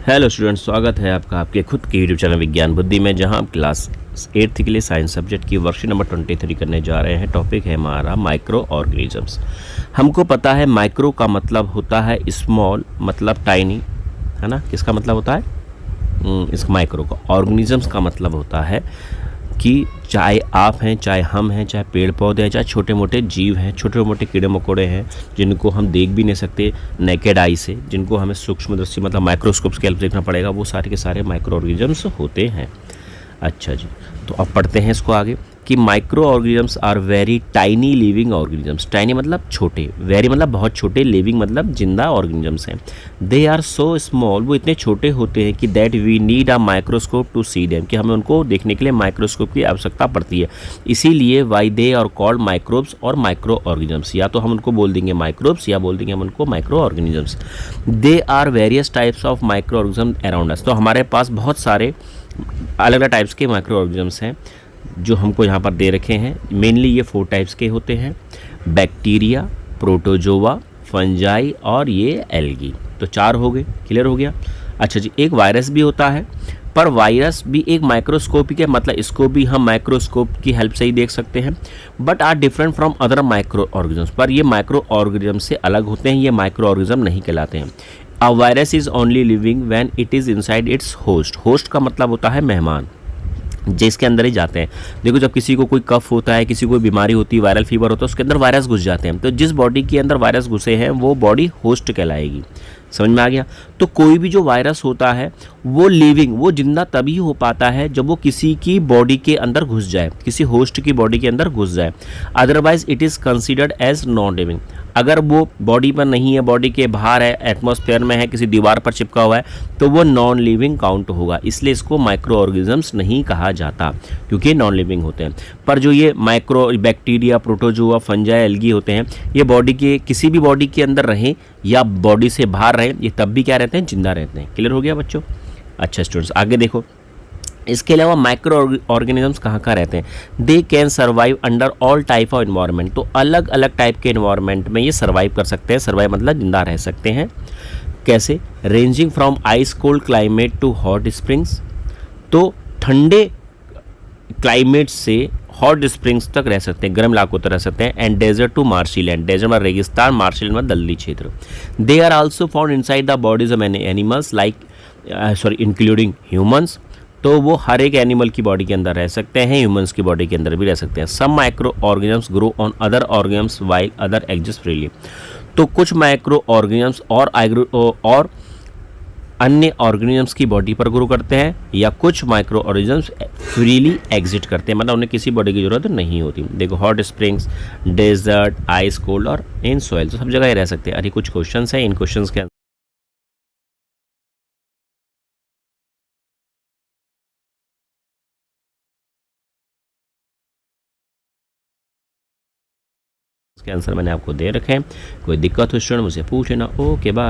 Hello students, स्वागत है आपका आपके खुद के यूट्यूब चैनल विज्ञान बुद्धि में, जहां हम क्लास 8th के लिए साइंस सब्जेक्ट की वर्कशीट नंबर 23 करने जा रहे हैं। टॉपिक है हमारा माइक्रो ऑर्गेनिजम्स। हमको पता है माइक्रो का मतलब होता है स्मॉल, मतलब टाइनी, है ना। किसका मतलब होता है इस माइक्रो का। ऑर्गेनिजम्स का मतलब होता है कि चाहे आप हैं, चाहे हम हैं, चाहे पेड़ पौधे हैं, चाहे छोटे मोटे जीव हैं, छोटे मोटे कीड़े मकोड़े हैं जिनको हम देख भी नहीं सकते नेकेड आई से, जिनको हमें सूक्ष्मदर्शी मतलब माइक्रोस्कोप्स की हेल्प देखना पड़ेगा, वो सारे के सारे माइक्रो ऑर्गेनिजम्स होते हैं। अच्छा जी, तो अब पढ़ते हैं इसको आगे कि micro organisms are very tiny living organisms. Tiny मतलब छोटे, वेरी मतलब बहुत छोटे, लिविंग मतलब जिंदा ऑर्गेनिजम्स हैं। दे आर सो स्मॉल, वो इतने छोटे होते हैं कि that we need a microscope to see them, कि हमें उनको देखने के लिए माइक्रोस्कोप की आवश्यकता पड़ती है। इसीलिए why they are called microbes और माइक्रो ऑर्गेनिजम्स। या तो हम उनको बोल देंगे माइक्रोब्स या बोल देंगे हम उनको micro organisms. They are various types of micro organism around us. तो हमारे पास बहुत सारे अलग अलग टाइप्स के माइक्रो ऑर्गेनिजम्स हैं जो हमको यहाँ पर दे रखे हैं। मेनली ये 4 टाइप्स के होते हैं: बैक्टीरिया, प्रोटोजोआ, फंजाई और ये एल्गी। तो 4 हो गए, क्लियर हो गया। अच्छा जी, एक वायरस भी होता है, पर वायरस भी एक माइक्रोस्कोपिक है, मतलब इसको भी हम माइक्रोस्कोप की हेल्प से ही देख सकते हैं। But are different from other micro organisms, पर ये माइक्रो ऑर्गेनिज्म से अलग होते हैं, ये माइक्रो ऑर्गेनिज्म नहीं कहलाते हैं। A virus is only living when it is inside it's host. Host का मतलब होता है मेहमान, जिसके अंदर ही जाते हैं। देखो, जब किसी को कोई कफ होता है, किसी को कोई बीमारी होती है, वायरल फीवर होता है, उसके अंदर वायरस घुस जाते हैं। तो जिस बॉडी के अंदर वायरस घुसे हैं वो बॉडी होस्ट कहलाएगी। समझ में आ गया। तो कोई भी जो वायरस होता है वो लिविंग, वो जिंदा तभी हो पाता है जब वो किसी की बॉडी के अंदर घुस जाए, किसी होस्ट की बॉडी के अंदर घुस जाए। Otherwise it is considered as non living. अगर वो बॉडी पर नहीं है, बॉडी के बाहर है, एटमॉस्फेयर में है, किसी दीवार पर चिपका हुआ है, तो वो नॉन लिविंग काउंट होगा। इसलिए इसको माइक्रो ऑर्गेनिजम्स नहीं कहा जाता, क्योंकि नॉन लिविंग होते हैं। पर जो ये micro bacteria, protozoa, fungi, algae होते हैं, ये बॉडी के किसी भी बॉडी के अंदर रहें या बॉडी से बाहर रहें, ये तब भी क्या रहते हैं, जिंदा रहते हैं। क्लियर हो गया बच्चों। अच्छा स्टूडेंट्स, आगे देखो। इसके अलावा माइक्रो ऑर्गेनिजम्स कहाँ कहाँ रहते हैं? They can survive under all type of environment. तो अलग अलग टाइप के इन्वायरमेंट में ये सर्वाइव कर सकते हैं। सर्वाइव मतलब जिंदा रह सकते हैं। कैसे? Ranging from ice cold climate to hot springs. तो ठंडे क्लाइमेट से हॉट स्प्रिंग्स तक रह सकते हैं, गर्म इलाकों तक रह सकते हैं। And desert to marshy land. Desert में रेगिस्तान, मार्शी लैंड में दलदली क्षेत्र। They are also found inside the bodies of any animals like including humans. तो वो हर एक एनिमल की बॉडी के अंदर रह सकते हैं, ह्यूमंस की बॉडी के अंदर भी रह सकते हैं। Some micro organisms grow on other organisms while other exist freely. तो कुछ माइक्रो ऑर्गेनिजम्स और अन्य ऑर्गेनिजम्स की बॉडी पर ग्रो करते हैं, या कुछ माइक्रो ऑर्गेनिजम्स फ्रीली एग्जिट करते हैं, मतलब उन्हें किसी बॉडी की जरूरत नहीं होती। देखो, hot springs, desert, ice cold और इन सॉइल, तो सब जगह ही रह सकते हैं। अरे कुछ क्वेश्चंस हैं, इन क्वेश्चंस के आंसर मैंने आपको दे रखे हैं। कोई दिक्कत हो स्टूडेंट मुझसे पूछ लेना। Okay bye.